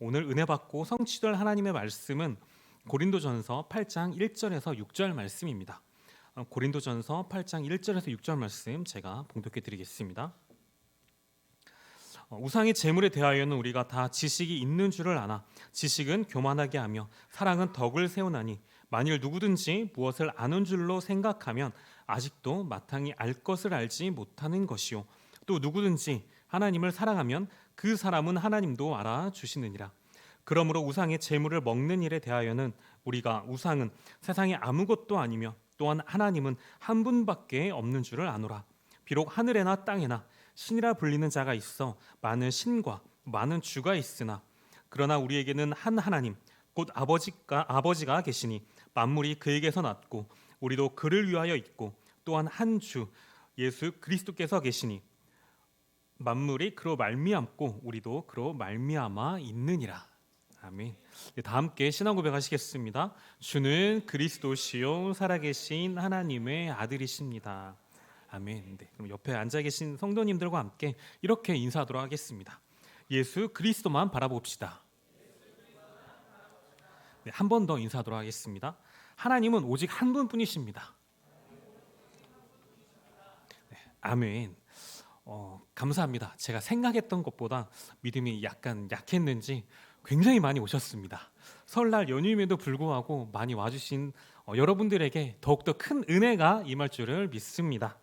오늘 은혜 받고 성취될 하나님의 말씀은 고린도전서 8장 1절에서 6절 말씀입니다. 고린도전서 8장 1절에서 6절 말씀 제가 봉독해 드리겠습니다. 우상의 제물에 대하여는 우리가 다 지식이 있는 줄을 아나 지식은 교만하게 하며 사랑은 덕을 세우나니 만일 누구든지 무엇을 아는 줄로 생각하면 아직도 마땅히 알 것을 알지 못하는 것이요 또 누구든지 하나님을 사랑하면 그 사람은 하나님도 알아주시느니라. 그러므로 우상의 제물을 먹는 일에 대하여는 우리가 우상은 세상에 아무것도 아니며 또한 하나님은 한 분밖에 없는 줄을 아노라. 비록 하늘에나 땅에나 신이라 불리는 자가 있어 많은 신과 많은 주가 있으나 그러나 우리에게는 한 하나님 곧 아버지가 계시니 만물이 그에게서 났고 우리도 그를 위하여 있고 또한 한 주 예수 그리스도께서 계시니 만물이 그로 말미암고 우리도 그로 말미암아 있느니라. 아멘. 다 함께 신앙 고백하시겠습니다. 주는 그리스도시요 살아계신 하나님의 아들이십니다. 아멘. 네, 그럼 옆에 앉아 계신 성도님들과 함께 이렇게 인사하도록 하겠습니다. 예수 그리스도만 바라봅시다. 네, 한 번 더 인사하도록 하겠습니다. 하나님은 오직 한 분뿐이십니다. 네, 아멘. 감사합니다. 제가 생각했던 것보다 믿음이 약간 약했는지 굉장히 많이 오셨습니다. 설날 연휴임에도 불구하고 많이 와주신 여러분들에게 더욱더 큰 은혜가 임할 줄을 믿습니다.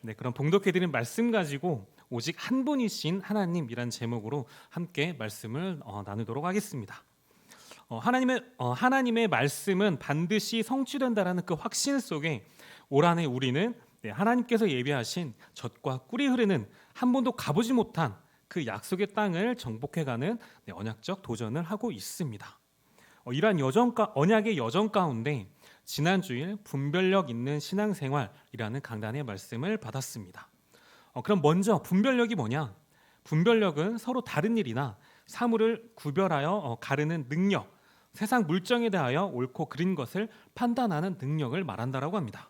네, 그럼 봉독해드린 말씀 가지고 오직 한 분이신 하나님이란 제목으로 함께 말씀을 나누도록 하겠습니다. 하나님의 말씀은 반드시 성취된다라는 그 확신 속에 올 한해 우리는 하나님께서 예비하신 젖과 꿀이 흐르는 한 번도 가보지 못한 그 약속의 땅을 정복해가는 언약적 도전을 하고 있습니다. 이러한 언약의 여정 가운데 지난주일 분별력 있는 신앙생활이라는 강단의 말씀을 받았습니다. 그럼 먼저 분별력이 뭐냐? 분별력은 서로 다른 일이나 사물을 구별하여 가르는 능력, 세상 물정에 대하여 옳고 그른 것을 판단하는 능력을 말한다라고 합니다.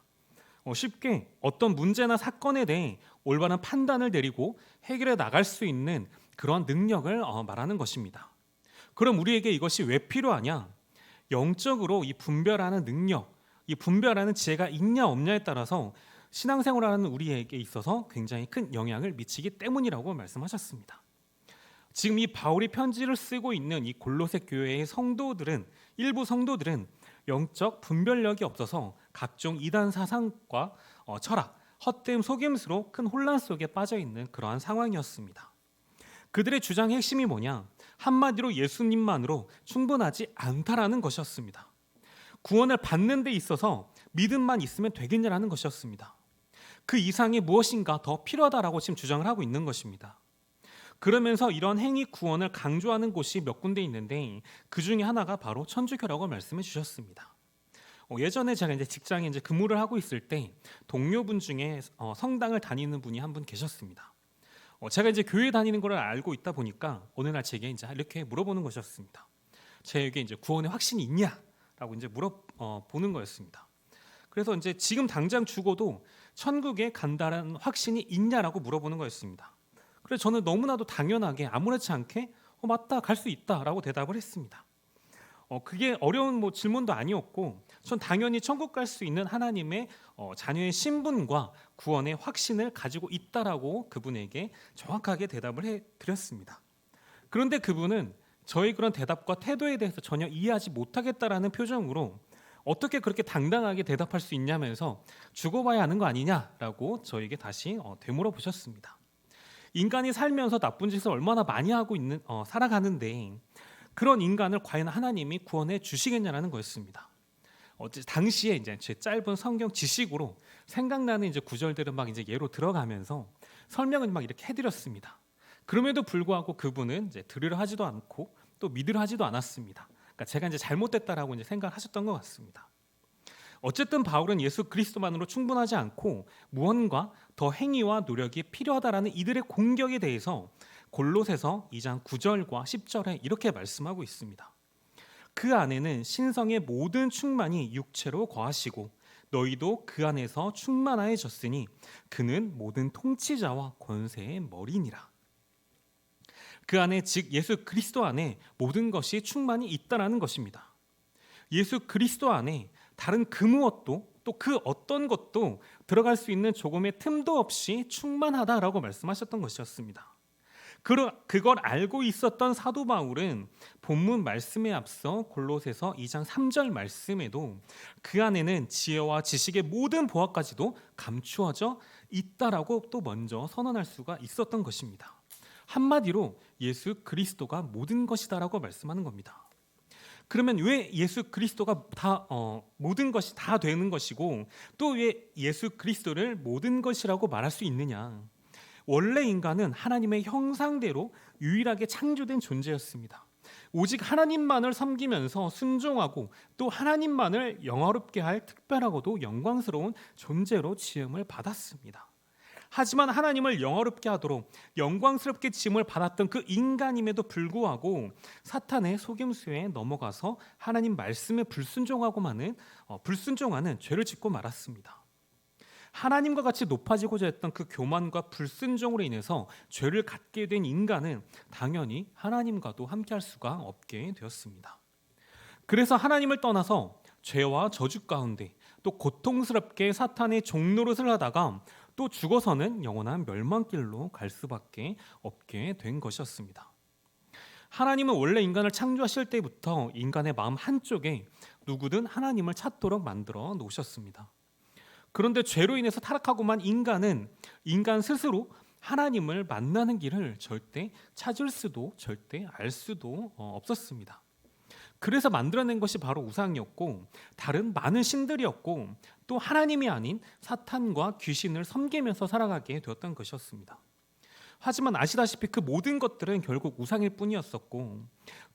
쉽게 어떤 문제나 사건에 대해 올바른 판단을 내리고 해결해 나갈 수 있는 그런 능력을 말하는 것입니다. 그럼 우리에게 이것이 왜 필요하냐? 영적으로 이 분별하는 능력, 이 분별하는 지혜가 있냐 없냐에 따라서 신앙생활하는 우리에게 있어서 굉장히 큰 영향을 미치기 때문이라고 말씀하셨습니다. 지금 이 바울이 편지를 쓰고 있는 이 골로새 교회의 일부 성도들은 영적 분별력이 없어서 각종 이단 사상과 철학, 헛됨, 속임수로 큰 혼란 속에 빠져 있는 그러한 상황이었습니다. 그들의 주장의 핵심이 뭐냐? 한마디로 예수님만으로 충분하지 않다라는 것이었습니다. 구원을 받는 데 있어서 믿음만 있으면 되겠냐라는 것이었습니다. 그 이상의 무엇인가 더 필요하다라고 지금 주장을 하고 있는 것입니다. 그러면서 이런 행위 구원을 강조하는 곳이 몇 군데 있는데 그 중에 하나가 바로 천주교라고 말씀해 주셨습니다. 예전에 제가 직장에 근무를 하고 있을 때 동료분 중에 성당을 다니는 분이 한 분 계셨습니다. 제가 교회 다니는 걸 알고 있다 보니까 어느 날 제게 이렇게 물어보는 것이었습니다. 제게 구원의 확신이 있냐라고 물어보는 거였습니다. 그래서 지금 당장 죽어도 천국에 간다는 확신이 있냐라고 물어보는 거였습니다. 그래서 저는 너무나도 당연하게 아무렇지 않게 맞다, 갈 수 있다라고 대답을 했습니다. 그게 어려운 질문도 아니었고 전 당연히 천국 갈 수 있는 하나님의 자녀의 신분과 구원의 확신을 가지고 있다라고 그분에게 정확하게 대답을 해드렸습니다. 그런데 그분은 저의 그런 대답과 태도에 대해서 전혀 이해하지 못하겠다라는 표정으로 어떻게 그렇게 당당하게 대답할 수 있냐면서 죽어봐야 하는 거 아니냐라고 저에게 다시 되물어 보셨습니다. 인간이 살면서 나쁜 짓을 얼마나 많이 하고 살아가는데 그런 인간을 과연 하나님이 구원해 주시겠냐라는 거였습니다. 당시에 제 짧은 성경 지식으로 생각나는 구절들을 예로 들어가면서 설명을 이렇게 해드렸습니다. 그럼에도 불구하고 그분은 들으려 하지도 않고 또 믿으려 하지도 않았습니다. 그러니까 제가 잘못됐다라고 생각하셨던 것 같습니다. 어쨌든 바울은 예수 그리스도만으로 충분하지 않고 무언가 더 행위와 노력이 필요하다라는 이들의 공격에 대해서 골로새서 2장 9절과 10절에 이렇게 말씀하고 있습니다. 그 안에는 신성의 모든 충만이 육체로 거하시고 너희도 그 안에서 충만하여졌으니 그는 모든 통치자와 권세의 머리니라. 그 안에 즉 예수 그리스도 안에 모든 것이 충만히 있다라는 것입니다. 예수 그리스도 안에 다른 그 무엇도 또 그 어떤 것도 들어갈 수 있는 조금의 틈도 없이 충만하다라고 말씀하셨던 것이었습니다. 그걸 알고 있었던 사도 바울은 본문 말씀에 앞서 골로새서 2장 3절 말씀에도 그 안에는 지혜와 지식의 모든 보화까지도 감추어져 있다라고 또 먼저 선언할 수가 있었던 것입니다. 한마디로 예수 그리스도가 모든 것이다라고 말씀하는 겁니다. 그러면 왜 예수 그리스도가 다 모든 것이 다 되는 것이고 또 왜 예수 그리스도를 모든 것이라고 말할 수 있느냐? 원래 인간은 하나님의 형상대로 유일하게 창조된 존재였습니다. 오직 하나님만을 섬기면서 순종하고 또 하나님만을 영화롭게 할 특별하고도 영광스러운 존재로 지음을 받았습니다. 하지만 하나님을 영화롭게 하도록 영광스럽게 지음을 받았던 그 인간임에도 불구하고 사탄의 속임수에 넘어가서 하나님 말씀에 불순종하는 죄를 짓고 말았습니다. 하나님과 같이 높아지고자 했던 그 교만과 불순종으로 인해서 죄를 갖게 된 인간은 당연히 하나님과도 함께할 수가 없게 되었습니다. 그래서 하나님을 떠나서 죄와 저주 가운데 또 고통스럽게 사탄의 종노릇을 하다가 또 죽어서는 영원한 멸망길로 갈 수밖에 없게 된 것이었습니다. 하나님은 원래 인간을 창조하실 때부터 인간의 마음 한쪽에 누구든 하나님을 찾도록 만들어 놓으셨습니다. 그런데 죄로 인해서 타락하고만 인간 스스로 하나님을 만나는 길을 절대 찾을 수도 절대 알 수도 없었습니다. 그래서 만들어낸 것이 바로 우상이었고 다른 많은 신들이었고 또 하나님이 아닌 사탄과 귀신을 섬기면서 살아가게 되었던 것이었습니다. 하지만 아시다시피 그 모든 것들은 결국 우상일 뿐이었었고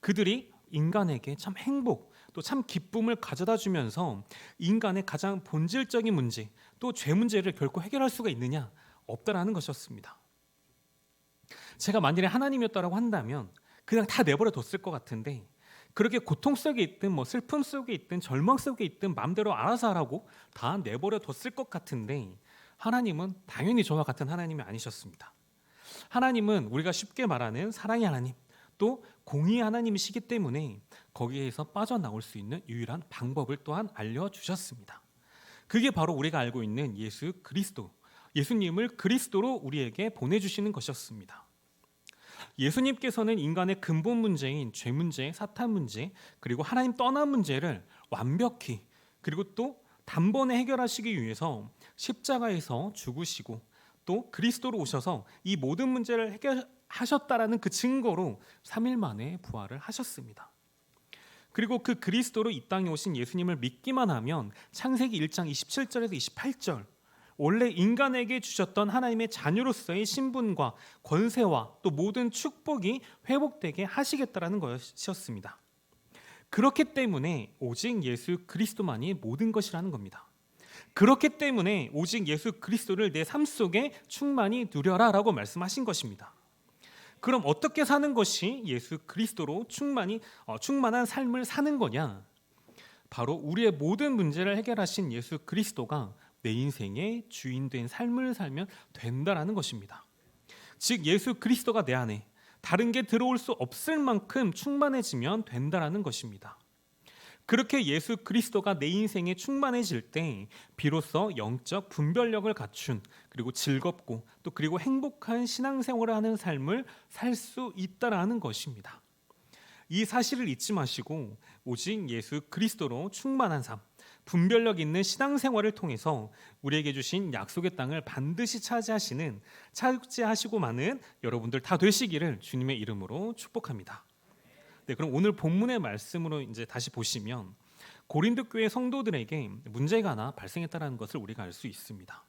그들이 인간에게 참 행복 또 참 기쁨을 가져다 주면서 인간의 가장 본질적인 문제 또 죄 문제를 결코 해결할 수가 있느냐? 없다라는 것이었습니다. 제가 만일에 하나님이었다라고 한다면 그냥 다 내버려 뒀을 것 같은데 그렇게 고통 속에 있든 슬픔 속에 있든 절망 속에 있든 마음대로 알아서 하라고 다 내버려 뒀을 것 같은데 하나님은 당연히 저와 같은 하나님이 아니셨습니다. 하나님은 우리가 쉽게 말하는 사랑의 하나님 또 공의의 하나님이시기 때문에 거기에서 빠져나올 수 있는 유일한 방법을 또한 알려주셨습니다. 그게 바로 우리가 알고 있는 예수 그리스도, 예수님을 그리스도로 우리에게 보내주시는 것이었습니다. 예수님께서는 인간의 근본 문제인 죄 문제, 사탄 문제, 그리고 하나님 떠난 문제를 완벽히 그리고 또 단번에 해결하시기 위해서 십자가에서 죽으시고 또 그리스도로 오셔서 이 모든 문제를 해결하셨다라는 그 증거로 3일 만에 부활을 하셨습니다. 그리고 그 그리스도로 이 땅에 오신 예수님을 믿기만 하면 창세기 1장 27절에서 28절 원래 인간에게 주셨던 하나님의 자녀로서의 신분과 권세와 또 모든 축복이 회복되게 하시겠다라는 것이었습니다. 그렇기 때문에 오직 예수 그리스도만이 모든 것이라는 겁니다. 그렇기 때문에 오직 예수 그리스도를 내 삶 속에 충만히 누려라라고 말씀하신 것입니다. 그럼 어떻게 사는 것이 예수 그리스도로 충만한 삶을 사는 거냐? 바로 우리의 모든 문제를 해결하신 예수 그리스도가 내 인생의 주인 된 삶을 살면 된다라는 것입니다. 즉 예수 그리스도가 내 안에 다른 게 들어올 수 없을 만큼 충만해지면 된다라는 것입니다. 그렇게 예수 그리스도가 내 인생에 충만해질 때 비로소 영적 분별력을 갖춘 그리고 즐겁고 또 그리고 행복한 신앙생활을 하는 삶을 살 수 있다라는 것입니다. 이 사실을 잊지 마시고 오직 예수 그리스도로 충만한 삶, 분별력 있는 신앙생활을 통해서 우리에게 주신 약속의 땅을 반드시 차지하시고 마는 여러분들 다 되시기를 주님의 이름으로 축복합니다. 네, 그럼 오늘 본문의 말씀으로 이제 다시 보시면 고린도 교회 성도들에게 문제가 하나 발생했다는 것을 우리가 알 수 있습니다.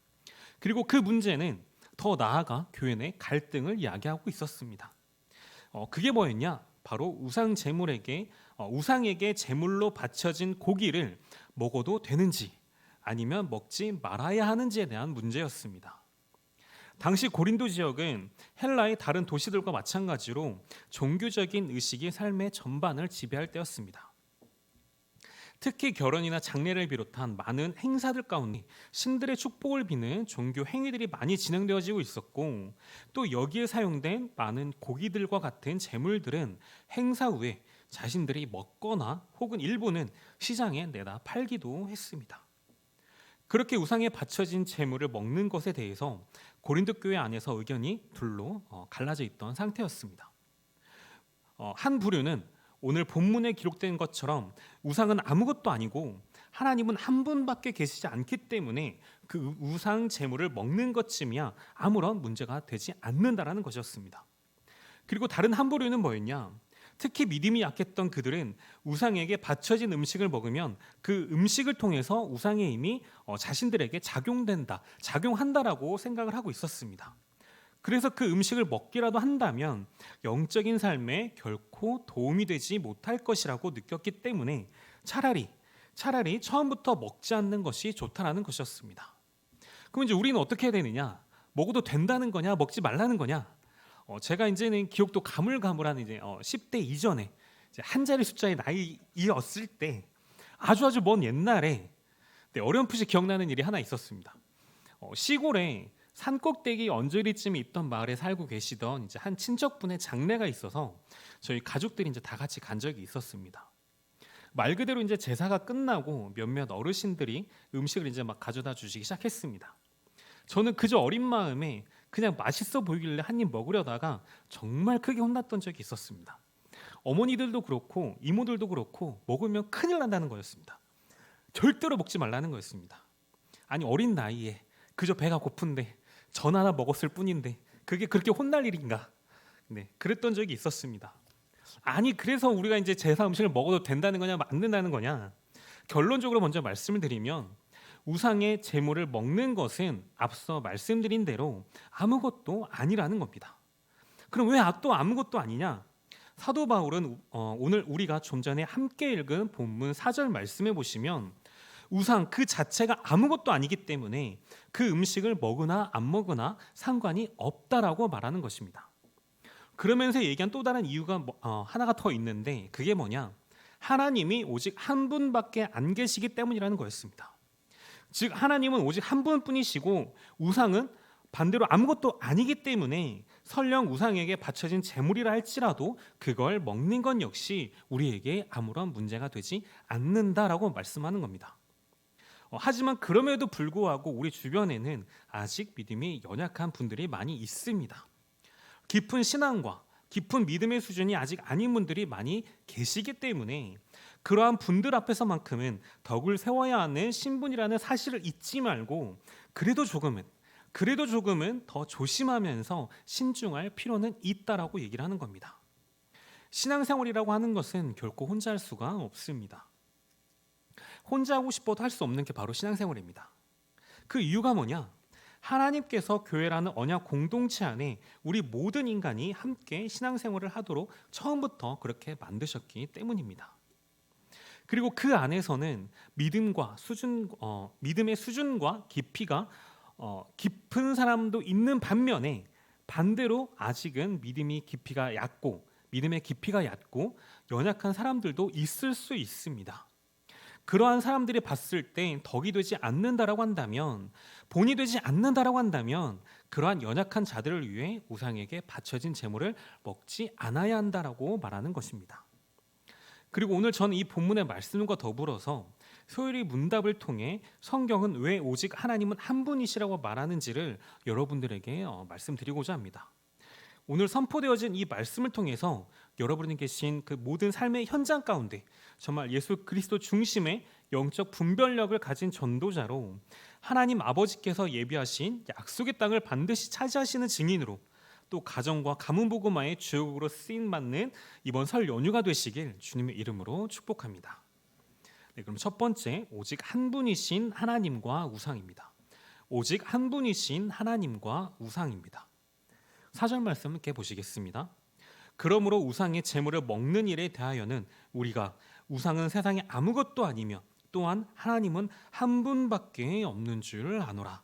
그리고 그 문제는 더 나아가 교회 내 갈등을 이야기하고 있었습니다. 그게 뭐였냐? 바로 우상에게 제물로 바쳐진 고기를 먹어도 되는지 아니면 먹지 말아야 하는지에 대한 문제였습니다. 당시 고린도 지역은 헬라의 다른 도시들과 마찬가지로 종교적인 의식이 삶의 전반을 지배할 때였습니다. 특히 결혼이나 장례를 비롯한 많은 행사들 가운데 신들의 축복을 비는 종교 행위들이 많이 진행되어지고 있었고, 또 여기에 사용된 많은 고기들과 같은 제물들은 행사 후에 자신들이 먹거나 혹은 일부는 시장에 내다 팔기도 했습니다. 그렇게 우상에 바쳐진 제물을 먹는 것에 대해서 고린도 교회 안에서 의견이 둘로 갈라져 있던 상태였습니다. 한 부류는 오늘 본문에 기록된 것처럼 우상은 아무것도 아니고 하나님은 한 분밖에 계시지 않기 때문에 그 우상 제물을 먹는 것쯤이야 아무런 문제가 되지 않는다라는 것이었습니다. 그리고 다른 한 부류는 뭐였냐? 특히 믿음이 약했던 그들은 우상에게 바쳐진 음식을 먹으면 그 음식을 통해서 우상의 힘이 자신들에게 작용한다라고 생각을 하고 있었습니다. 그래서 그 음식을 먹기라도 한다면 영적인 삶에 결코 도움이 되지 못할 것이라고 느꼈기 때문에 차라리 처음부터 먹지 않는 것이 좋다라는 것이었습니다. 그럼 이제 우리는 어떻게 해야 되느냐? 먹어도 된다는 거냐? 먹지 말라는 거냐? 제가 이제는 기억도 가물가물한 이제 10대 이전에 이제 한 자리 숫자의 나이였을 때 아주 먼 옛날에 어렴풋이 기억나는 일이 하나 있었습니다. 시골에 산꼭대기 언저리쯤에 있던 마을에 살고 계시던 이제 한 친척분의 장례가 있어서 저희 가족들이 이제 다 같이 간 적이 있었습니다. 말 그대로 이제 제사가 끝나고 몇몇 어르신들이 음식을 이제 막 가져다 주시기 시작했습니다. 저는 그저 어린 마음에 그냥 맛있어 보이길래 한 입 먹으려다가 정말 크게 혼났던 적이 있었습니다. 어머니들도 그렇고 이모들도 그렇고 먹으면 큰일 난다는 거였습니다. 절대로 먹지 말라는 거였습니다. 아니 어린 나이에 그저 배가 고픈데 전 하나 먹었을 뿐인데 그게 그렇게 혼날 일인가? 네, 그랬던 적이 있었습니다. 아니 그래서 우리가 이제 제사 음식을 먹어도 된다는 거냐 안 된다는 거냐? 결론적으로 먼저 말씀을 드리면 우상의 제물을 먹는 것은 앞서 말씀드린 대로 아무것도 아니라는 겁니다. 그럼 왜 또 아무것도 아니냐? 사도 바울은 오늘 우리가 좀 전에 함께 읽은 본문 4절 말씀해 보시면 우상 그 자체가 아무것도 아니기 때문에 그 음식을 먹으나 안 먹으나 상관이 없다라고 말하는 것입니다. 그러면서 얘기한 또 다른 이유가 하나가 더 있는데 그게 뭐냐? 하나님이 오직 한 분밖에 안 계시기 때문이라는 거였습니다. 즉 하나님은 오직 한 분뿐이시고 우상은 반대로 아무것도 아니기 때문에 설령 우상에게 바쳐진 제물이라 할지라도 그걸 먹는 건 역시 우리에게 아무런 문제가 되지 않는다라고 말씀하는 겁니다. 하지만 그럼에도 불구하고 우리 주변에는 아직 믿음이 연약한 분들이 많이 있습니다. 깊은 신앙과 깊은 믿음의 수준이 아직 아닌 분들이 많이 계시기 때문에 그러한 분들 앞에서만큼은 덕을 세워야 하는 신분이라는 사실을 잊지 말고 그래도 조금은 더 조심하면서 신중할 필요는 있다라고 얘기를 하는 겁니다. 신앙생활이라고 하는 것은 결코 혼자 할 수가 없습니다. 혼자 하고 싶어도 할 수 없는 게 바로 신앙생활입니다. 그 이유가 뭐냐? 하나님께서 교회라는 언약 공동체 안에 우리 모든 인간이 함께 신앙생활을 하도록 처음부터 그렇게 만드셨기 때문입니다. 그리고 그 안에서는 믿음의 수준과 깊이가 깊은 사람도 있는 반면에 반대로 아직은 믿음의 깊이가 얕고 연약한 사람들도 있을 수 있습니다. 그러한 사람들이 봤을 때 덕이 되지 않는다라고 한다면, 본이 되지 않는다라고 한다면 그러한 연약한 자들을 위해 우상에게 바쳐진 제물을 먹지 않아야 한다라고 말하는 것입니다. 그리고 오늘 저는 이 본문의 말씀과 더불어서 소율이 문답을 통해 성경은 왜 오직 하나님은 한 분이시라고 말하는지를 여러분들에게 말씀드리고자 합니다. 오늘 선포되어진 이 말씀을 통해서 여러분이 계신 그 모든 삶의 현장 가운데 정말 예수 그리스도 중심의 영적 분별력을 가진 전도자로 하나님 아버지께서 예비하신 약속의 땅을 반드시 차지하시는 증인으로 또 가정과 가문 복음화의 주역으로 쓰임 받는 이번 설 연휴가 되시길 주님의 이름으로 축복합니다. 네, 그럼 첫 번째, 오직 한 분이신 하나님과 우상입니다. 오직 한 분이신 하나님과 우상입니다. 4절 말씀 함께 보시겠습니다. 그러므로 우상의 제물을 먹는 일에 대하여는 우리가 우상은 세상에 아무것도 아니며 또한 하나님은 한 분밖에 없는 줄 아노라.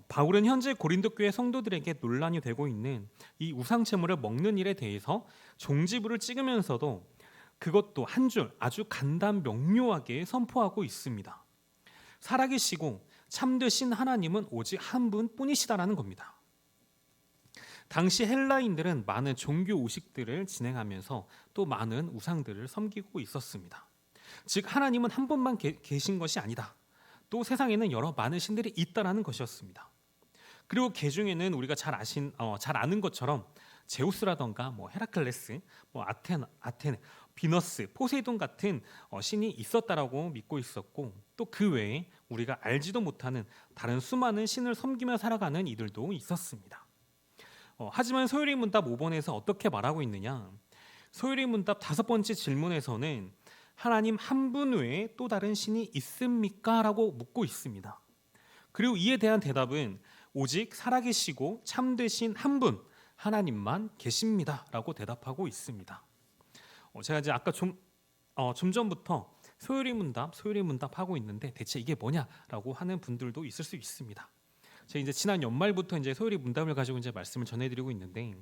바울은 현재 고린도 교회 성도들에게 논란이 되고 있는 이 우상 제물을 먹는 일에 대해서 종지부를 찍으면서도 그것도 한 줄 아주 간단 명료하게 선포하고 있습니다. 살아계시고 참되신 하나님은 오직 한 분뿐이시다라는 겁니다. 당시 헬라인들은 많은 종교 의식들을 진행하면서 또 많은 우상들을 섬기고 있었습니다. 즉 하나님은 한 분만 계신 것이 아니다. 또 세상에는 여러 많은 신들이 있다라는 것이었습니다. 그리고 그 중에는 우리가 잘 아는 것처럼 제우스라던가 헤라클레스, 아테네, 비너스, 포세이돈 같은 신이 있었다라고 믿고 있었고 또 그 외에 우리가 알지도 못하는 다른 수많은 신을 섬기며 살아가는 이들도 있었습니다. 하지만 소요리 문답 5번에서 어떻게 말하고 있느냐? 소요리 문답 5번째 질문에서는 하나님 한 분 외에 또 다른 신이 있습니까? 라고 묻고 있습니다. 그리고 이에 대한 대답은 오직 살아계시고 참되신 한 분 하나님만 계십니다 라고 대답하고 있습니다. 제가 이제 아까 좀 전부터 소요리 문답 하고 있는데 대체 이게 뭐냐라고 하는 분들도 있을 수 있습니다. 제가 이제 지난 연말부터 이제 소요리 문답을 가지고 이제 말씀을 전해드리고 있는데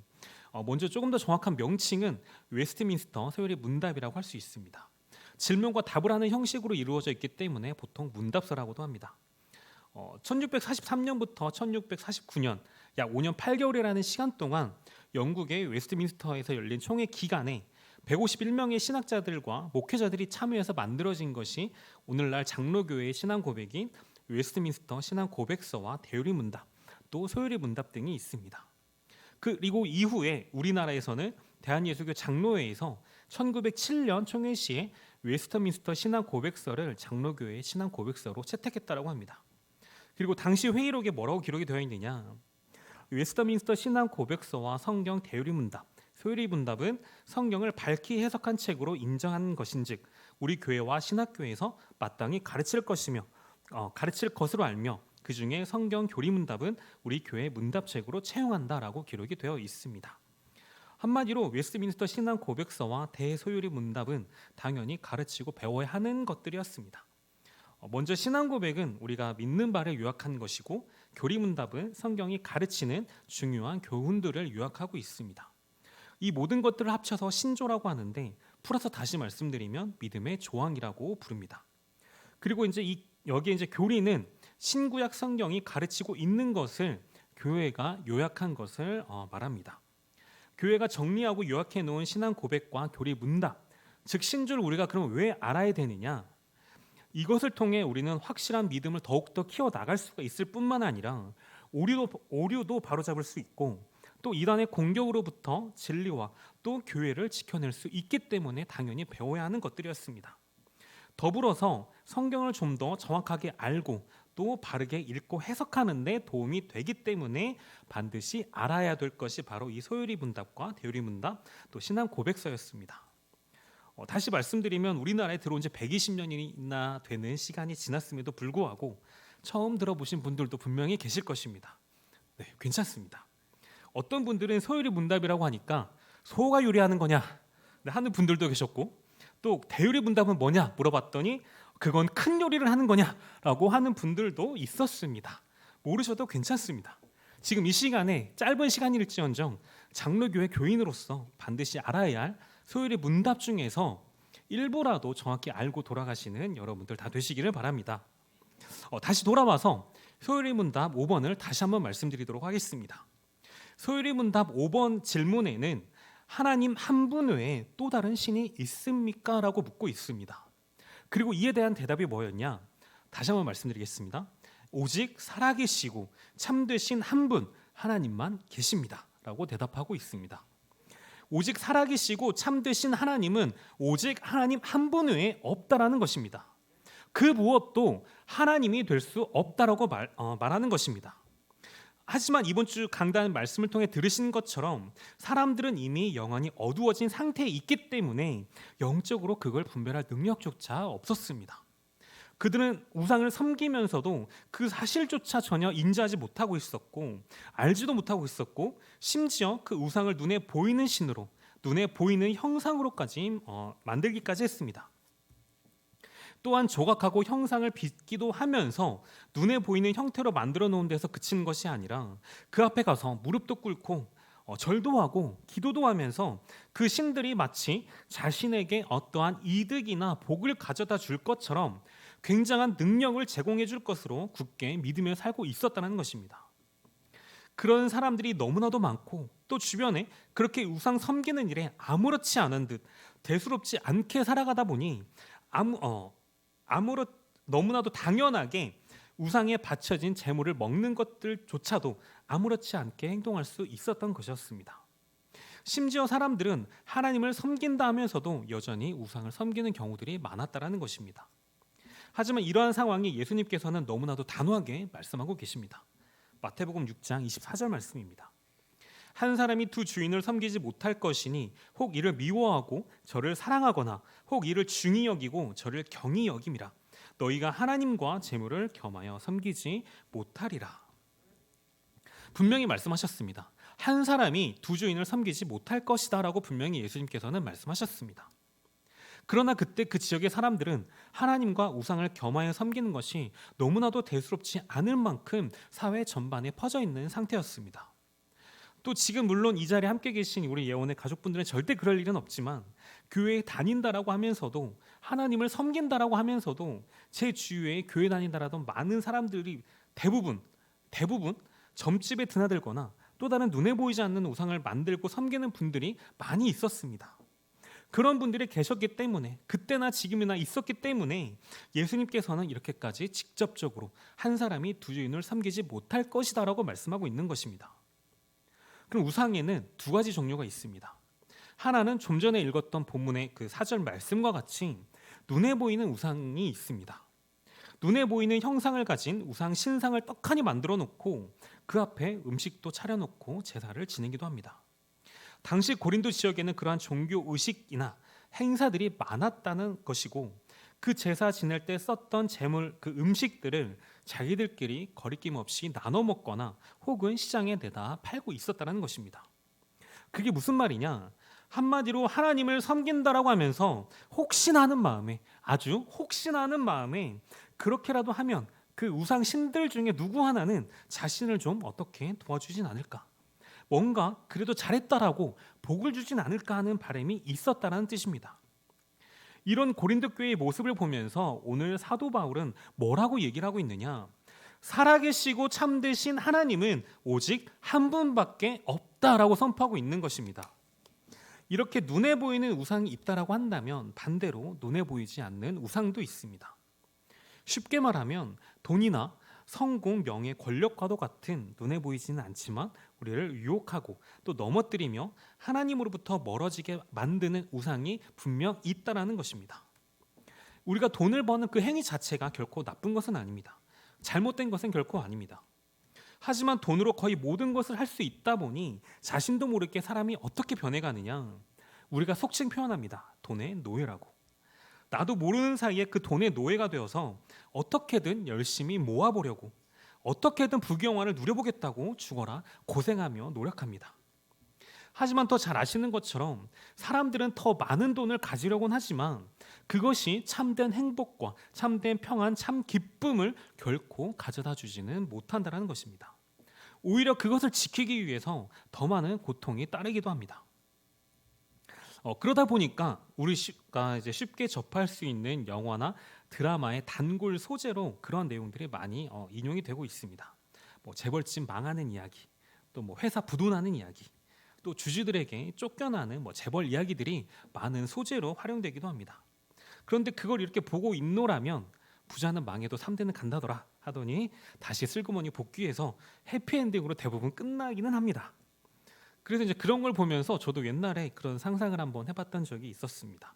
먼저 조금 더 정확한 명칭은 웨스트민스터 소요리 문답이라고 할 수 있습니다. 질문과 답을 하는 형식으로 이루어져 있기 때문에 보통 문답서라고도 합니다. 1643년부터 1649년 약 5년 8개월이라는 시간 동안 영국의 웨스트민스터에서 열린 총회 기간에 151명의 신학자들과 목회자들이 참여해서 만들어진 것이 오늘날 장로교회의 신앙 고백인 웨스트민스터 신앙 고백서와 대요리 문답, 또 소요리 문답 등이 있습니다. 그리고 이후에 우리나라에서는 대한예수교 장로회에서 1907년 총회 시에 웨스트민스터 신앙 고백서를 장로교회의 신앙 고백서로 채택했다라고 합니다. 그리고 당시 회의록에 뭐라고 기록이 되어 있느냐? 웨스트민스터 신앙 고백서와 성경 대요리 문답, 소요리 문답은 성경을 밝히 해석한 책으로 인정한 것인즉 우리 교회와 신학교에서 마땅히 가르칠 것으로 알며 그 중에 성경 교리 문답은 우리 교회 문답책으로 채용한다라고 기록이 되어 있습니다. 한마디로 웨스트민스터 신앙 고백서와 대소요리 문답은 당연히 가르치고 배워야 하는 것들이었습니다. 먼저 신앙 고백은 우리가 믿는 바를 요약한 것이고 교리 문답은 성경이 가르치는 중요한 교훈들을 요약하고 있습니다. 이 모든 것들을 합쳐서 신조라고 하는데 풀어서 다시 말씀드리면 믿음의 조항이라고 부릅니다. 그리고 여기에 교리는 신구약 성경이 가르치고 있는 것을 교회가 요약한 것을 말합니다. 교회가 정리하고 요약해 놓은 신앙 고백과 교리 문답, 즉 신조를 우리가 그럼 왜 알아야 되느냐? 이것을 통해 우리는 확실한 믿음을 더욱더 키워나갈 수가 있을 뿐만 아니라 오류도 바로잡을 수 있고 또 이단의 공격으로부터 진리와 또 교회를 지켜낼 수 있기 때문에 당연히 배워야 하는 것들이었습니다. 더불어서 성경을 좀 더 정확하게 알고 또 바르게 읽고 해석하는 데 도움이 되기 때문에 반드시 알아야 될 것이 바로 이 소요리 문답과 대요리 문답 또 신앙 고백서였습니다. 다시 말씀드리면 우리나라에 들어온 지 120년이나 되는 시간이 지났음에도 불구하고 처음 들어보신 분들도 분명히 계실 것입니다. 네, 괜찮습니다. 어떤 분들은 소요리 문답이라고 하니까 소가 요리하는 거냐 하는 분들도 계셨고 또 대요리 문답은 뭐냐 물어봤더니 그건 큰 요리를 하는 거냐라고 하는 분들도 있었습니다. 모르셔도 괜찮습니다. 지금 이 시간에 짧은 시간일지언정 장로교회 교인으로서 반드시 알아야 할 소요리 문답 중에서 일부라도 정확히 알고 돌아가시는 여러분들 다 되시기를 바랍니다. 다시 돌아와서 소요리 문답 5번을 다시 한번 말씀드리도록 하겠습니다. 소요리 문답 5번 질문에는 하나님 한 분 외에 또 다른 신이 있습니까? 라고 묻고 있습니다. 그리고 이에 대한 대답이 뭐였냐? 다시 한번 말씀드리겠습니다. 오직 살아계시고 참되신 한 분 하나님만 계십니다 라고 대답하고 있습니다. 오직 살아계시고 참되신 하나님은 오직 하나님 한 분 외에 없다라는 것입니다. 그 무엇도 하나님이 될 수 없다라고 말하는 것입니다. 하지만 이번 주 강단 말씀을 통해 들으신 것처럼 사람들은 이미 영혼이 어두워진 상태에 있기 때문에 영적으로 그걸 분별할 능력조차 없었습니다. 그들은 우상을 섬기면서도 그 사실조차 전혀 인지하지 못하고 있었고 알지도 못하고 있었고 심지어 그 우상을 눈에 보이는 신으로 눈에 보이는 형상으로까지 만들기까지 했습니다. 또한 조각하고 형상을 빚기도 하면서 눈에 보이는 형태로 만들어 놓은 데서 그치는 것이 아니라 그 앞에 가서 무릎도 꿇고 절도 하고 기도도 하면서 그 신들이 마치 자신에게 어떠한 이득이나 복을 가져다 줄 것처럼 굉장한 능력을 제공해 줄 것으로 굳게 믿으며 살고 있었다는 것입니다. 그런 사람들이 너무나도 많고 또 주변에 그렇게 우상 섬기는 일에 아무렇지 않은 듯 대수롭지 않게 살아가다 보니 너무나도 당연하게 우상에 바쳐진 제물을 먹는 것들조차도 아무렇지 않게 행동할 수 있었던 것이었습니다. 심지어 사람들은 하나님을 섬긴다 하면서도 여전히 우상을 섬기는 경우들이 많았다라는 것입니다. 하지만 이러한 상황에 예수님께서는 너무나도 단호하게 말씀하고 계십니다. 마태복음 6장 24절 말씀입니다. 한 사람이 두 주인을 섬기지 못할 것이니 혹 이를 미워하고 저를 사랑하거나 혹 이를 중히 여기고 저를 경히 여김이라. 너희가 하나님과 재물을 겸하여 섬기지 못하리라. 분명히 말씀하셨습니다. 한 사람이 두 주인을 섬기지 못할 것이다 라고 분명히 예수님께서는 말씀하셨습니다. 그러나 그때 그 지역의 사람들은 하나님과 우상을 겸하여 섬기는 것이 너무나도 대수롭지 않을 만큼 사회 전반에 퍼져 있는 상태였습니다. 또 지금 물론 이 자리에 함께 계신 우리 예원의 가족분들은 절대 그럴 일은 없지만 교회에 다닌다라고 하면서도 하나님을 섬긴다라고 하면서도 제 주위에 교회 다닌다라던 많은 사람들이 대부분 점집에 드나들거나 또 다른 눈에 보이지 않는 우상을 만들고 섬기는 분들이 많이 있었습니다. 그런 분들이 계셨기 때문에 그때나 지금이나 있었기 때문에 예수님께서는 이렇게까지 직접적으로 한 사람이 두 주인을 섬기지 못할 것이다 라고 말씀하고 있는 것입니다. 그럼 우상에는 두 가지 종류가 있습니다. 하나는 좀 전에 읽었던 본문의 그 4절 말씀과 같이 눈에 보이는 우상이 있습니다. 눈에 보이는 형상을 가진 우상 신상을 떡하니 만들어 놓고 그 앞에 음식도 차려놓고 제사를 지내기도 합니다. 당시 고린도 지역에는 그러한 종교 의식이나 행사들이 많았다는 것이고 그 제사 지낼 때 썼던 제물 그 음식들을 자기들끼리 거리낌 없이 나눠 먹거나 혹은 시장에 내다 팔고 있었다는 것입니다. 그게 무슨 말이냐? 한마디로 하나님을 섬긴다라고 하면서 혹시나 하는 마음에 아주 혹시나 하는 마음에 그렇게라도 하면 그 우상 신들 중에 누구 하나는 자신을 좀 어떻게 도와주진 않을까? 뭔가 그래도 잘했다라고 복을 주진 않을까 하는 바람이 있었다는 뜻입니다. 이런 고린도 교회의 모습을 보면서 오늘 사도 바울은 뭐라고 얘기를 하고 있느냐? 살아계시고 참되신 하나님은 오직 한 분밖에 없다라고 선포하고 있는 것입니다. 이렇게 눈에 보이는 우상이 있다라고 한다면 반대로 눈에 보이지 않는 우상도 있습니다. 쉽게 말하면 돈이나 성공, 명예, 권력과도 같은 눈에 보이지는 않지만 우리를 유혹하고 또 넘어뜨리며 하나님으로부터 멀어지게 만드는 우상이 분명 있다라는 것입니다. 우리가 돈을 버는 그 행위 자체가 결코 나쁜 것은 아닙니다. 잘못된 것은 결코 아닙니다. 하지만 돈으로 거의 모든 것을 할 수 있다 보니 자신도 모르게 사람이 어떻게 변해가느냐, 우리가 속칭 표현합니다. 돈의 노예라고. 나도 모르는 사이에 그 돈의 노예가 되어서 어떻게든 열심히 모아보려고, 어떻게든 부귀영화를 누려보겠다고 죽어라 고생하며 노력합니다. 하지만 더 잘 아시는 것처럼 사람들은 더 많은 돈을 가지려고는 하지만 그것이 참된 행복과 참된 평안, 참 기쁨을 결코 가져다 주지는 못한다는 것입니다. 오히려 그것을 지키기 위해서 더 많은 고통이 따르기도 합니다. 그러다 보니까 우리가 이제 쉽게 접할 수 있는 영화나 드라마의 단골 소재로 그런 내용들이 많이 인용이 되고 있습니다. 재벌집 망하는 이야기, 또 회사 부도나는 이야기, 또 주주들에게 쫓겨나는 재벌 이야기들이 많은 소재로 활용되기도 합니다. 그런데 그걸 이렇게 보고 있노라면 부자는 망해도 3대는 간다더라 하더니 다시 슬그머니 복귀해서 해피엔딩으로 대부분 끝나기는 합니다. 그래서 이제 그런 걸 보면서 저도 옛날에 그런 상상을 한번 해봤던 적이 있었습니다.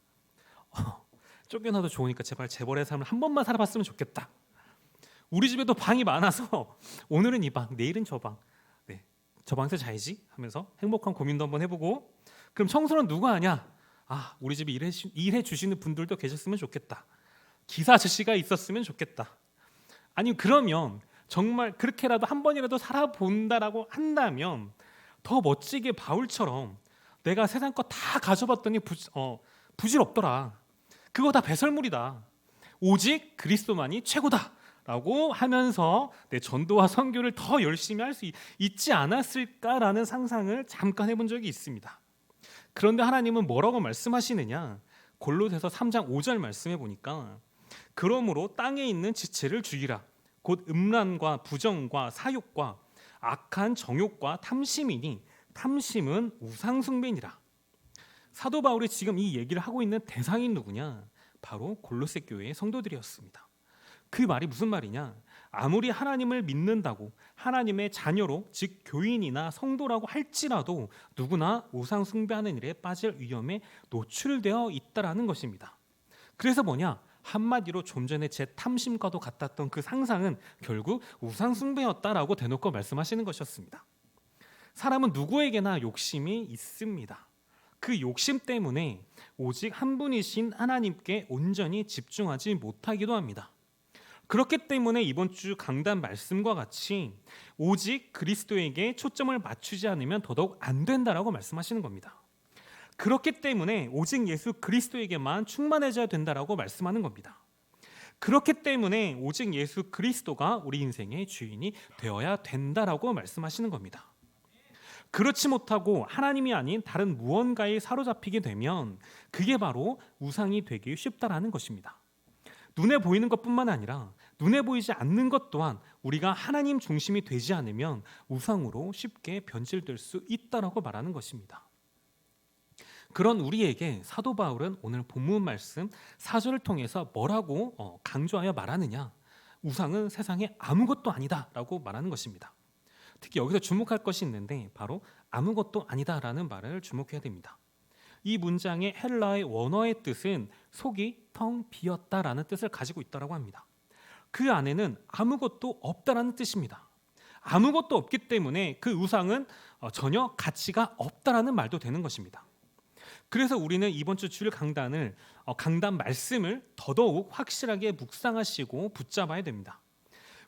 쫓겨나도 좋으니까 제발 재벌의 삶을 한 번만 살아봤으면 좋겠다. 우리 집에도 방이 많아서 오늘은 이 방, 내일은 저 방, 저 방에서 자야지 하면서 행복한 고민도 한번 해보고, 그럼 청소는 누가 하냐? 우리 집에 일해 주시는 분들도 계셨으면 좋겠다. 기사 아저씨가 있었으면 좋겠다. 아니 그러면 정말 그렇게라도 한 번이라도 살아본다라고 한다면 더 멋지게 바울처럼 내가 세상 거 다 가져봤더니 부질없더라. 그거 다 배설물이다. 오직 그리스도만이 최고다 라고 하면서 전도와 선교를 더 열심히 할 수 있지 않았을까라는 상상을 잠깐 해본 적이 있습니다. 그런데 하나님은 뭐라고 말씀하시느냐? 골로새서 3장 5절 말씀해 보니까 그러므로 땅에 있는 지체를 죽이라. 곧 음란과 부정과 사욕과 악한 정욕과 탐심이니 탐심은 우상 숭배니라. 사도 바울이 지금 이 얘기를 하고 있는 대상이 누구냐? 바로 골로새 교회의 성도들이었습니다. 그 말이 무슨 말이냐? 아무리 하나님을 믿는다고 하나님의 자녀로 즉 교인이나 성도라고 할지라도 누구나 우상 숭배하는 일에 빠질 위험에 노출되어 있다라는 것입니다. 그래서 뭐냐? 한마디로 좀 전에 제 탐심과도 같았던 그 상상은 결국 우상 숭배였다라고 대놓고 말씀하시는 것이었습니다. 사람은 누구에게나 욕심이 있습니다. 그 욕심 때문에 오직 한 분이신 하나님께 온전히 집중하지 못하기도 합니다. 그렇기 때문에 이번 주 강단 말씀과 같이 오직 그리스도에게 초점을 맞추지 않으면 더더욱 안 된다라고 말씀하시는 겁니다. 그렇기 때문에 오직 예수 그리스도에게만 충만해져야 된다라고 말씀하는 겁니다. 그렇기 때문에 오직 예수 그리스도가 우리 인생의 주인이 되어야 된다라고 말씀하시는 겁니다. 그렇지 못하고 하나님이 아닌 다른 무언가에 사로잡히게 되면 그게 바로 우상이 되기 쉽다라는 것입니다. 눈에 보이는 것뿐만 아니라 눈에 보이지 않는 것 또한 우리가 하나님 중심이 되지 않으면 우상으로 쉽게 변질될 수 있다라고 말하는 것입니다. 그런 우리에게 사도 바울은 오늘 본문 말씀 4절을 통해서 뭐라고 강조하여 말하느냐? 우상은 세상에 아무것도 아니다라고 말하는 것입니다. 특히 여기서 주목할 것이 있는데 바로 아무것도 아니다라는 말을 주목해야 됩니다. 이 문장의 헬라의 원어의 뜻은 속이 텅 비었다라는 뜻을 가지고 있다라고 합니다. 그 안에는 아무것도 없다라는 뜻입니다. 아무것도 없기 때문에 그 우상은 전혀 가치가 없다라는 말도 되는 것입니다. 그래서 우리는 이번 주 주일 강단 말씀을 더더욱 확실하게 묵상하시고 붙잡아야 됩니다.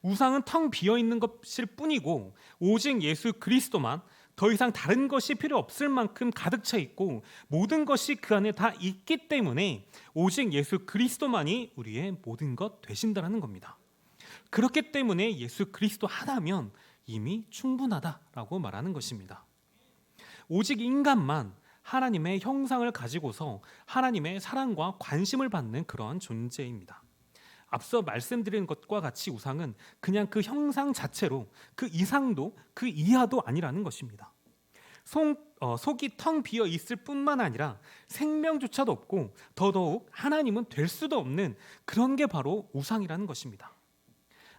우상은 텅 비어 있는 것일 뿐이고 오직 예수 그리스도만 더 이상 다른 것이 필요 없을 만큼 가득 차 있고 모든 것이 그 안에 다 있기 때문에 오직 예수 그리스도만이 우리의 모든 것 되신다라는 겁니다. 그렇기 때문에 예수 그리스도 하나면 이미 충분하다라고 말하는 것입니다. 오직 인간만 하나님의 형상을 가지고서 하나님의 사랑과 관심을 받는 그러한 존재입니다. 앞서 말씀드린 것과 같이 우상은 그냥 그 형상 자체로 그 이상도 그 이하도 아니라는 것입니다. 속이 텅 비어 있을 뿐만 아니라 생명조차도 없고 더더욱 하나님은 될 수도 없는 그런 게 바로 우상이라는 것입니다.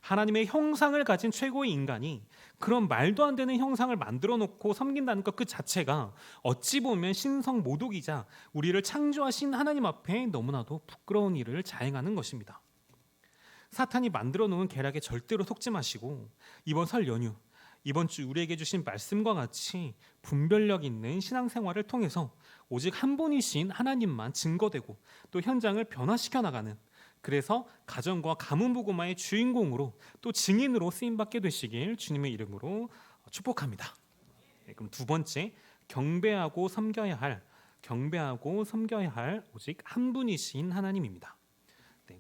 하나님의 형상을 가진 최고의 인간이 그런 말도 안 되는 형상을 만들어 놓고 섬긴다는 것 그 자체가 어찌 보면 신성모독이자 우리를 창조하신 하나님 앞에 너무나도 부끄러운 일을 자행하는 것입니다. 사탄이 만들어 놓은 계략에 절대로 속지 마시고 이번 설 연휴, 이번 주 우리에게 주신 말씀과 같이 분별력 있는 신앙생활을 통해서 오직 한 분이신 하나님만 증거되고 또 현장을 변화시켜 나가는, 그래서 가정과 가문 복음화의 주인공으로 또 증인으로 쓰임받게 되시길 주님의 이름으로 축복합니다. 그럼 두 번째, 경배하고 섬겨야 할 오직 한 분이신 하나님입니다.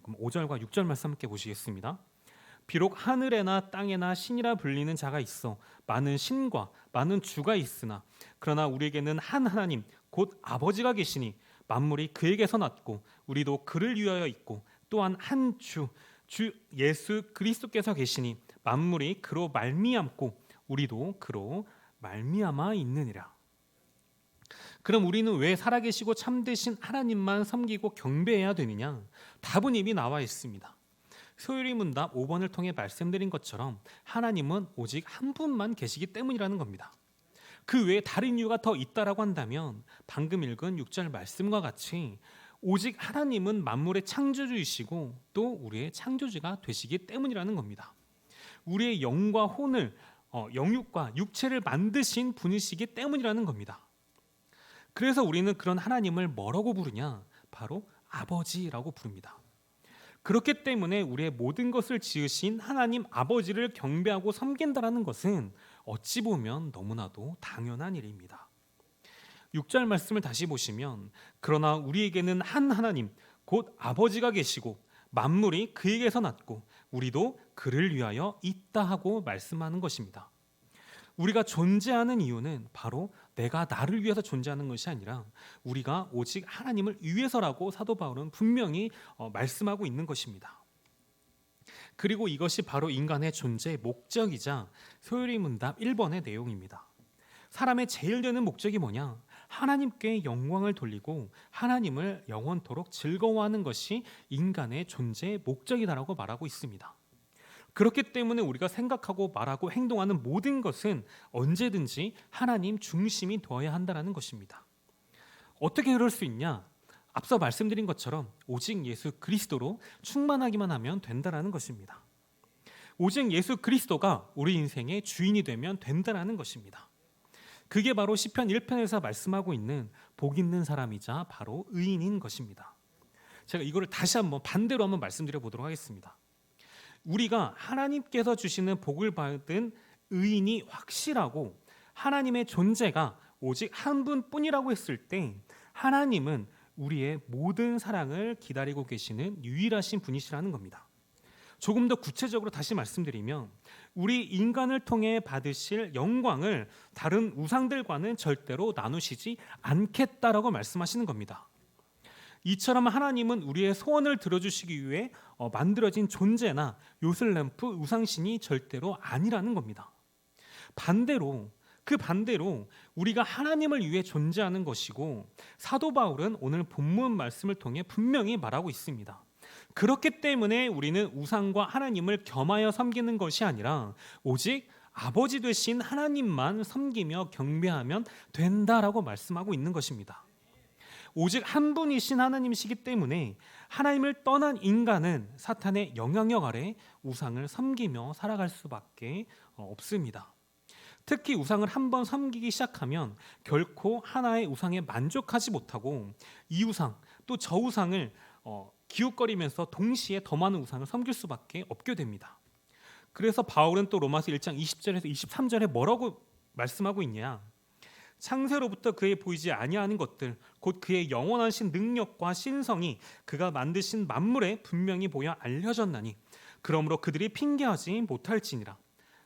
그럼 5절과 6절 말씀 함께 보시겠습니다. 비록 하늘에나 땅에나 신이라 불리는 자가 있어 많은 신과 많은 주가 있으나 그러나 우리에게는 한 하나님 곧 아버지가 계시니 만물이 그에게서 났고 우리도 그를 위하여 있고 또한 한 주 예수 그리스도께서 계시니 만물이 그로 말미암고 우리도 그로 말미암아 있느니라. 그럼 우리는 왜 살아계시고 참되신 하나님만 섬기고 경배해야 되느냐? 답은 이미 나와 있습니다. 소요리 문답 5번을 통해 말씀드린 것처럼 하나님은 오직 한 분만 계시기 때문이라는 겁니다. 그 외에 다른 이유가 더 있다라고 한다면 방금 읽은 6절 말씀과 같이 오직 하나님은 만물의 창조주이시고 또 우리의 창조주가 되시기 때문이라는 겁니다. 우리의 영과 혼을 영육과 육체를 만드신 분이시기 때문이라는 겁니다. 그래서 우리는 그런 하나님을 뭐라고 부르냐? 바로 아버지라고 부릅니다. 그렇기 때문에 우리의 모든 것을 지으신 하나님 아버지를 경배하고 섬긴다라는 것은 어찌 보면 너무나도 당연한 일입니다. 6절 말씀을 다시 보시면 그러나 우리에게는 한 하나님 곧 아버지가 계시고 만물이 그에게서 났고 우리도 그를 위하여 있다 하고 말씀하는 것입니다. 우리가 존재하는 이유는 바로 내가 나를 위해서 존재하는 것이 아니라 우리가 오직 하나님을 위해서라고 사도 바울은 분명히 말씀하고 있는 것입니다. 그리고 이것이 바로 인간의 존재의 목적이자 소요리 문답 1번의 내용입니다. 사람의 제일 되는 목적이 뭐냐? 하나님께 영광을 돌리고 하나님을 영원토록 즐거워하는 것이 인간의 존재의 목적이다라고 말하고 있습니다. 그렇기 때문에 우리가 생각하고 말하고 행동하는 모든 것은 언제든지 하나님 중심이 되어야 한다는 것입니다. 어떻게 그럴 수 있냐? 앞서 말씀드린 것처럼 오직 예수 그리스도로 충만하기만 하면 된다는 것입니다. 오직 예수 그리스도가 우리 인생의 주인이 되면 된다는 것입니다. 그게 바로 시편 1편에서 말씀하고 있는 복 있는 사람이자 바로 의인인 것입니다. 제가 이거를 다시 한번 반대로 한번 말씀드려 보도록 하겠습니다. 우리가 하나님께서 주시는 복을 받은 의인이 확실하고 하나님의 존재가 오직 한 분뿐이라고 했을 때 하나님은 우리의 모든 사랑을 기다리고 계시는 유일하신 분이시라는 겁니다. 조금 더 구체적으로 다시 말씀드리면 우리 인간을 통해 받으실 영광을 다른 우상들과는 절대로 나누시지 않겠다라고 말씀하시는 겁니다. 이처럼 하나님은 우리의 소원을 들어주시기 위해 만들어진 존재나 요슬램프 우상신이 절대로 아니라는 겁니다. 반대로 우리가 하나님을 위해 존재하는 것이고 사도 바울은 오늘 본문 말씀을 통해 분명히 말하고 있습니다. 그렇기 때문에 우리는 우상과 하나님을 겸하여 섬기는 것이 아니라 오직 아버지 되신 하나님만 섬기며 경배하면 된다라고 말씀하고 있는 것입니다. 오직 한 분이신 하나님이시기 때문에 하나님을 떠난 인간은 사탄의 영향력 아래 우상을 섬기며 살아갈 수밖에 없습니다. 특히 우상을 한번 섬기기 시작하면 결코 하나의 우상에 만족하지 못하고 이 우상 또 저 우상을 기웃거리면서 동시에 더 많은 우상을 섬길 수밖에 없게 됩니다. 그래서 바울은 또 로마서 1장 20절에서 23절에 뭐라고 말씀하고 있냐? 창세로부터 그의 보이지 아니하는 것들 곧 그의 영원하신 능력과 신성이 그가 만드신 만물에 분명히 보여 알려졌나니 그러므로 그들이 핑계하지 못할지니라.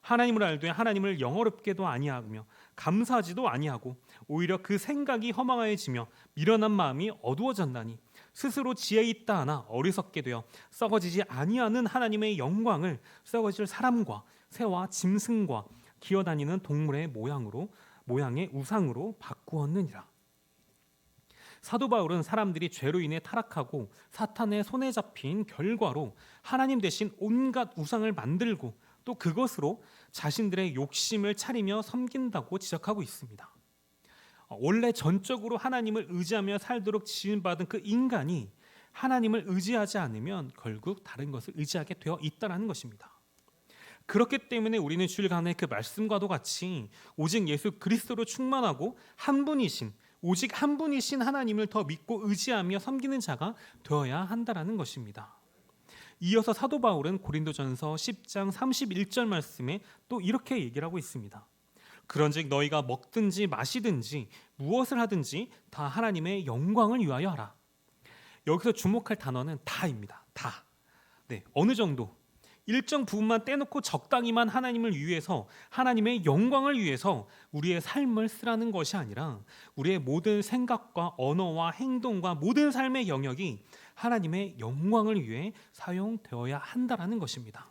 하나님을 알되 하나님을 영어롭게도 아니하며 감사하지도 아니하고 오히려 그 생각이 허망해지며 미련한 마음이 어두워졌나니 스스로 지혜 있다 하나 어리석게 되어 썩어지지 아니하는 하나님의 영광을 썩어질 사람과 새와 짐승과 기어다니는 동물의 모양의 우상으로 바꾸었느니라. 사도 바울은 사람들이 죄로 인해 타락하고 사탄의 손에 잡힌 결과로 하나님 대신 온갖 우상을 만들고 또 그것으로 자신들의 욕심을 차리며 섬긴다고 지적하고 있습니다. 원래 전적으로 하나님을 의지하며 살도록 지음받은 그 인간이 하나님을 의지하지 않으면 결국 다른 것을 의지하게 되어 있다는 것입니다. 그렇기 때문에 우리는 주일간의 그 말씀과도 같이 오직 예수 그리스도로 충만하고 오직 한 분이신 하나님을 더 믿고 의지하며 섬기는 자가 되어야 한다는 것입니다. 이어서 사도 바울은 고린도전서 10장 31절 말씀에 또 이렇게 얘기를 하고 있습니다. 그런즉 너희가 먹든지 마시든지 무엇을 하든지 다 하나님의 영광을 위하여 하라. 여기서 주목할 단어는 다입니다. 다. 어느 정도 일정 부분만 떼놓고 적당히만 하나님을 위해서 하나님의 영광을 위해서 우리의 삶을 쓰라는 것이 아니라 우리의 모든 생각과 언어와 행동과 모든 삶의 영역이 하나님의 영광을 위해 사용되어야 한다는 것입니다.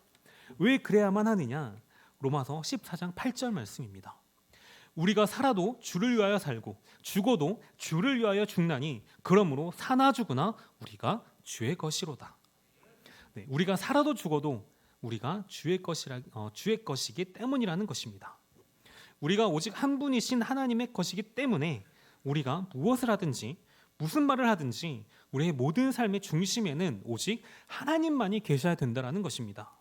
왜 그래야만 하느냐? 로마서 14장 8절 말씀입니다. 우리가 살아도 주를 위하여 살고 죽어도 주를 위하여 죽나니 그러므로 사나 죽으나 우리가 주의 것이로다. 우리가 살아도 죽어도 우리가 주의 것이기 때문이라는 것입니다. 우리가 오직 한 분이신 하나님의 것이기 때문에 우리가 무엇을 하든지 무슨 말을 하든지 우리의 모든 삶의 중심에는 오직 하나님만이 계셔야 된다는 것입니다.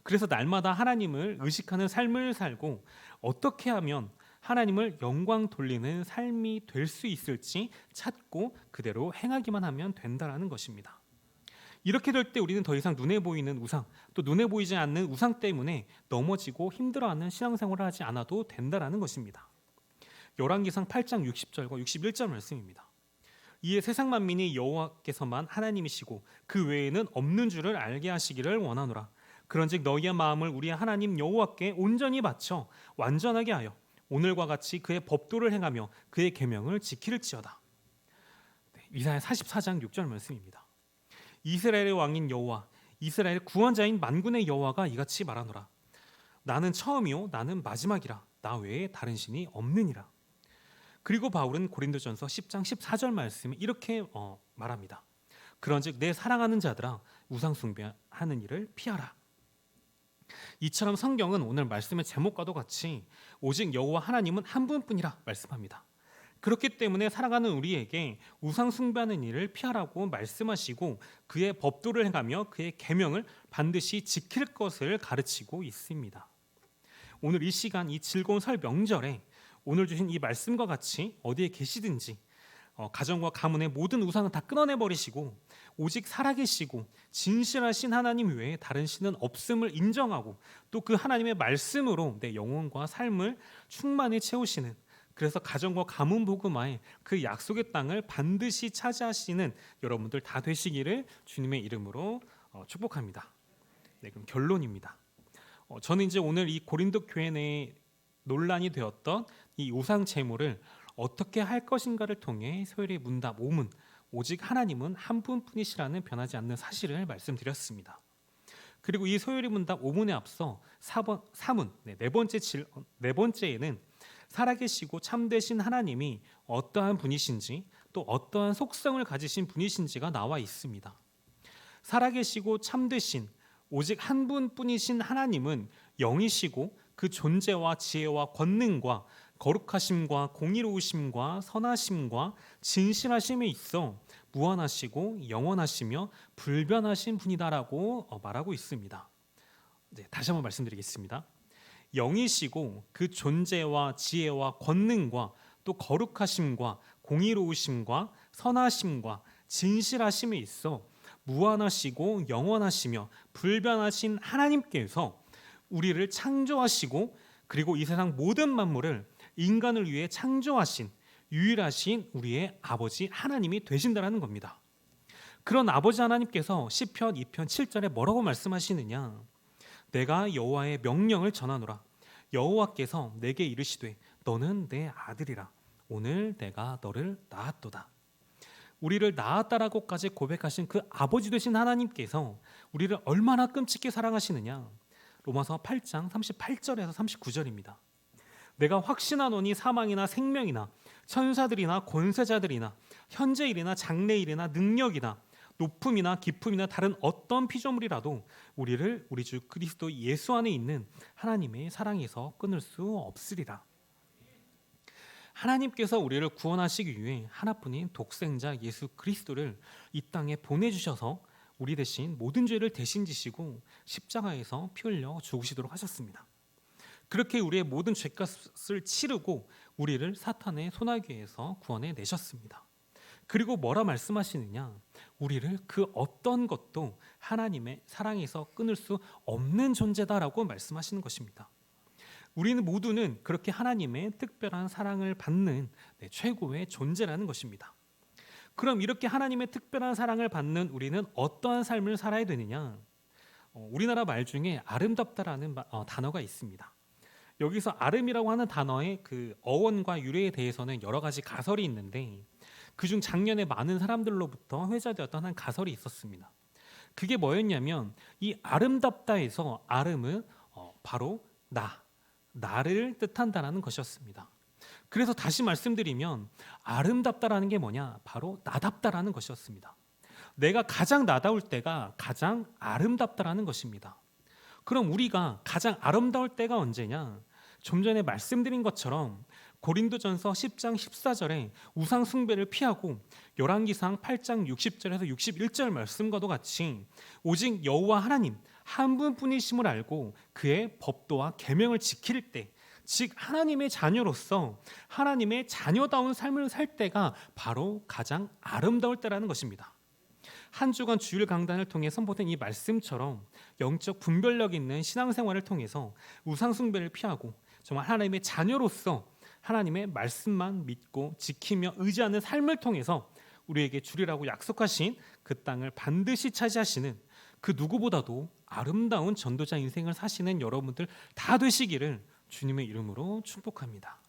그래서 날마다 하나님을 의식하는 삶을 살고 어떻게 하면 하나님을 영광 돌리는 삶이 될 수 있을지 찾고 그대로 행하기만 하면 된다는 것입니다. 이렇게 될 때 우리는 더 이상 눈에 보이는 우상, 또 눈에 보이지 않는 우상 때문에 넘어지고 힘들어하는 신앙생활을 하지 않아도 된다는 것입니다. 열왕기상 8장 60절과 61절 말씀입니다. 이에 세상 만민이 여호와께서만 하나님이시고 그 외에는 없는 줄을 알게 하시기를 원하노라. 그런즉 너희의 마음을 우리의 하나님 여호와께 온전히 바쳐 완전하게 하여 오늘과 같이 그의 법도를 행하며 그의 계명을 지킬지어다. 이사야 44장 6절 말씀입니다. 이스라엘의 왕인 여호와, 이스라엘의 구원자인 만군의 여호와가 이같이 말하노라. 나는 처음이요 나는 마지막이라. 나 외에 다른 신이 없느니라. 그리고 바울은 고린도전서 10장 14절 말씀에 이렇게 말합니다. 그런즉 내 사랑하는 자들아 우상 숭배하는 일을 피하라. 이처럼 성경은 오늘 말씀의 제목과도 같이 오직 여호와 하나님은 한 분뿐이라 말씀합니다. 그렇기 때문에 사랑하는 우리에게 우상 숭배하는 일을 피하라고 말씀하시고 그의 법도를 행하며 그의 계명을 반드시 지킬 것을 가르치고 있습니다. 오늘 이 시간 이 즐거운 설 명절에 오늘 주신 이 말씀과 같이 어디에 계시든지 가정과 가문의 모든 우상은 다 끊어내 버리시고 오직 살아계시고 진실하신 하나님 외에 다른 신은 없음을 인정하고 또 그 하나님의 말씀으로 내 영혼과 삶을 충만히 채우시는, 그래서 가정과 가문 복음화의 그 약속의 땅을 반드시 차지하시는 여러분들 다 되시기를 주님의 이름으로 축복합니다. 네, 그럼 결론입니다. 저는 이제 오늘 이 고린도 교회 내에 논란이 되었던 이 우상 제물을 어떻게 할 것인가를 통해 소율의 문답 5문, 오직 하나님은 한 분뿐이시라는 변하지 않는 사실을 말씀드렸습니다. 그리고 이 소율의 문답 5문에 앞서 3문, 네 번째에는 살아계시고 참되신 하나님이 어떠한 분이신지 또 어떠한 속성을 가지신 분이신지가 나와 있습니다. 살아계시고 참되신 오직 한 분뿐이신 하나님은 영이시고 그 존재와 지혜와 권능과 거룩하심과 공의로우심과 선하심과 진실하심에 있어 무한하시고 영원하시며 불변하신 분이다라고 말하고 있습니다. 네, 다시 한번 말씀드리겠습니다. 영이시고 그 존재와 지혜와 권능과 또 거룩하심과 공의로우심과 선하심과 진실하심에 있어 무한하시고 영원하시며 불변하신 하나님께서 우리를 창조하시고 그리고 이 세상 모든 만물을 인간을 위해 창조하신 유일하신 우리의 아버지 하나님이 되신다라는 겁니다. 그런 아버지 하나님께서 시편 2편 7절에 뭐라고 말씀하시느냐? 내가 여호와의 명령을 전하노라. 여호와께서 내게 이르시되 너는 내 아들이라. 오늘 내가 너를 낳았도다. 우리를 낳았다라고까지 고백하신 그 아버지 되신 하나님께서 우리를 얼마나 끔찍히 사랑하시느냐? 로마서 8장 38절에서 39절입니다. 내가 확신하노니 사망이나 생명이나 천사들이나 권세자들이나 현재일이나 장래일이나 능력이나 높음이나 깊음이나 다른 어떤 피조물이라도 우리를 우리 주 그리스도 예수 안에 있는 하나님의 사랑에서 끊을 수 없으리라. 하나님께서 우리를 구원하시기 위해 하나뿐인 독생자 예수 그리스도를 이 땅에 보내주셔서 우리 대신 모든 죄를 대신 지시고 십자가에서 피 흘려 죽으시도록 하셨습니다. 그렇게 우리의 모든 죄값을 치르고 우리를 사탄의 소나기에서 구원해 내셨습니다. 그리고 뭐라 말씀하시느냐? 우리를 그 어떤 것도 하나님의 사랑에서 끊을 수 없는 존재다라고 말씀하시는 것입니다. 우리는 모두는 그렇게 하나님의 특별한 사랑을 받는 최고의 존재라는 것입니다. 그럼 이렇게 하나님의 특별한 사랑을 받는 우리는 어떠한 삶을 살아야 되느냐? 우리나라 말 중에 아름답다라는 단어가 있습니다. 여기서 아름이라고 하는 단어의 그 어원과 유래에 대해서는 여러 가지 가설이 있는데 그중 작년에 많은 사람들로부터 회자되었던 한 가설이 있었습니다. 그게 뭐였냐면 이 아름답다에서 아름은 바로 나를 뜻한다라는 것이었습니다. 그래서 다시 말씀드리면 아름답다라는 게 뭐냐? 바로 나답다라는 것이었습니다. 내가 가장 나다울 때가 가장 아름답다라는 것입니다. 그럼 우리가 가장 아름다울 때가 언제냐? 좀 전에 말씀드린 것처럼 고린도전서 10장 14절에 우상 숭배를 피하고 열왕기상 8장 60절에서 61절 말씀과도 같이 오직 여호와 하나님 한 분뿐이심을 알고 그의 법도와 계명을 지킬 때, 즉 하나님의 자녀로서 하나님의 자녀다운 삶을 살 때가 바로 가장 아름다울 때라는 것입니다. 한 주간 주일 강단을 통해 선포된 이 말씀처럼 영적 분별력 있는 신앙생활을 통해서 우상 숭배를 피하고 정말 하나님의 자녀로서 하나님의 말씀만 믿고 지키며 의지하는 삶을 통해서 우리에게 주리라고 약속하신 그 땅을 반드시 차지하시는 그 누구보다도 아름다운 전도자 인생을 사시는 여러분들 다 되시기를 주님의 이름으로 축복합니다.